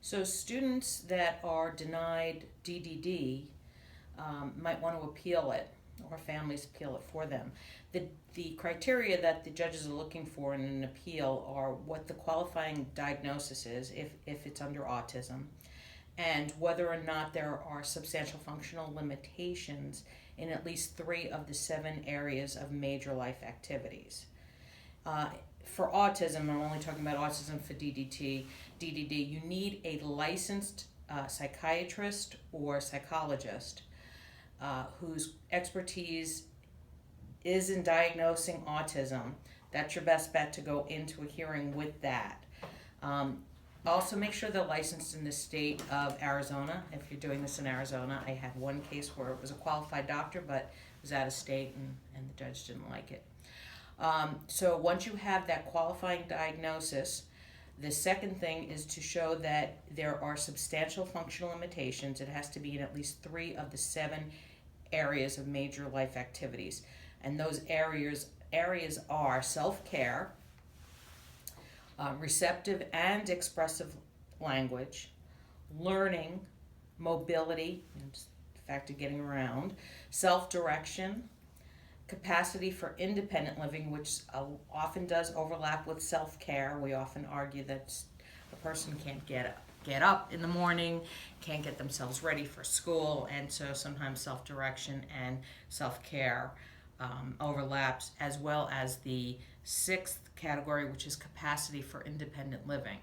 So students that are denied DDD might want to appeal it, or families appeal it for them. The criteria that the judges are looking for in an appeal are what the qualifying diagnosis is, if it's under autism, and whether or not there are substantial functional limitations in at least 3 of the 7 areas of major life activities. For autism, I'm only talking about autism for DDD, you need a licensed psychiatrist or psychologist whose expertise is in diagnosing autism. That's your best bet to go into a hearing with that. Also, make sure they're licensed in the state of Arizona. If you're doing this in Arizona, I had one case where it was a qualified doctor, but it was out of state, and the judge didn't like it. So once you have that qualifying diagnosis, the second thing is to show that there are substantial functional limitations. It has to be in at least 3 of the 7 areas of major life activities. And those areas are self-care, receptive and expressive language, learning, mobility, the fact of getting around, self-direction, capacity for independent living, which often does overlap with self-care. We often argue that a person can't get up in the morning, can't get themselves ready for school, and so sometimes self-direction and self-care overlaps, as well as the 6th category, which is capacity for independent living.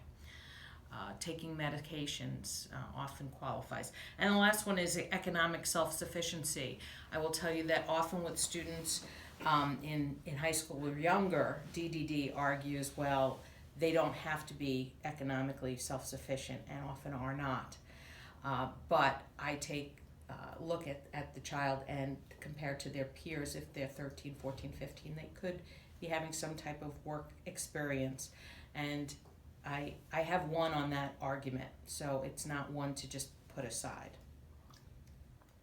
Taking medications often qualifies. And the last one is economic self-sufficiency. I will tell you that often with students in high school or younger, DDD argues, well, they don't have to be economically self-sufficient, and often are not. But I take a look at the child and compare to their peers. If they're 13, 14, 15, they could be having some type of work experience. And I have one on that argument, so it's not one to just put aside.